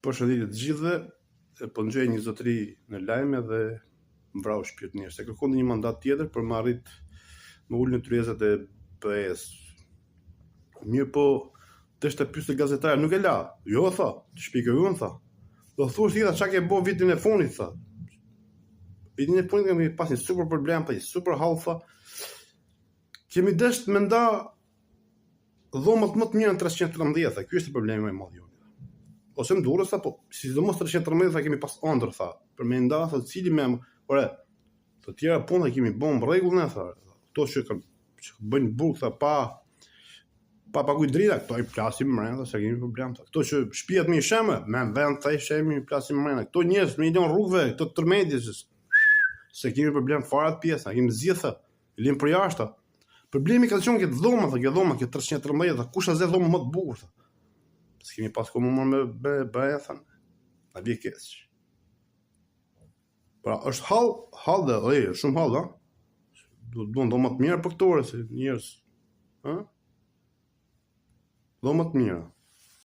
Përshëndetje të gjithëve, po ngjoj një zotëri në lajme dhe mbrau shpirtërisht. Se kërkon një mandat tjetër për më arrit më ul në tryezat e PS. Mirë po, desh të pyesë gazetarë, nuk e la. Jo, tha, shpikoj unë, tha. Do thuash ti çka ke bë vitin e fundit, tha. Vitin e fundit kemi pas një super problem, pa një super hall, tha. Kemi desh me nda dhomët më të mira në 313, tha. Ky është problemi më i madh. Ose më durës, tha, po, sidomos 313, tha, kemi pas ëndër, tha, për me nda, tha, cili me, ore, të tjera punë, kemi bën rregull, ne, tha, këto që bëjnë burg, tha, pa paguajtur drita, këto i plasim mbrenda, se kemi problem, tha, këto që shtëpiat më i shemë, me vend, tha, i shemi, i plasim mbrenda, këto njerëz me i lën rrugëve, këto tërmendjes, se kemi problem fare atë pjesë, kemi zgjidhë, tha, i lëm për jashtë. Problemi ka qenë këtë dhoma, tha, kjo dhoma, kjo 313, tha, kush a zë dhomë më të bukur, tha. S'kemi pas komunë me bëja, thënë, a bje keq. Pra, është hall dhe, shumë hall, ha? Duan dhomat mira për këtore, se njerëz, ha? Dhomat mira.